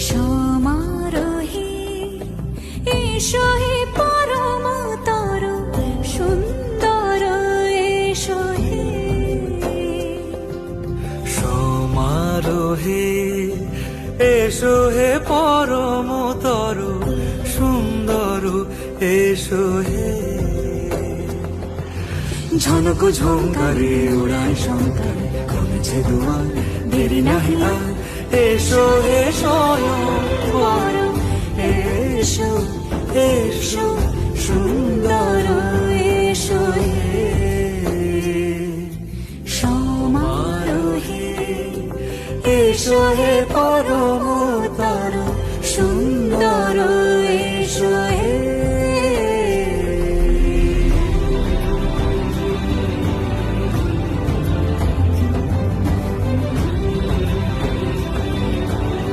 সমারোহে এসো হে পরমতর সুন্দর এসো হে সমারোহে এসো হে পরমতর সুন্দর এসো হে ঝনক ঝঙ্কারে উড়ায় শঙ্কারে কমেছে দুয়ার দেরি নাহি আর এসো হে স্বয়ংবর এসো এসো সুন্দর এসো হে সমারোহে এসো হে পর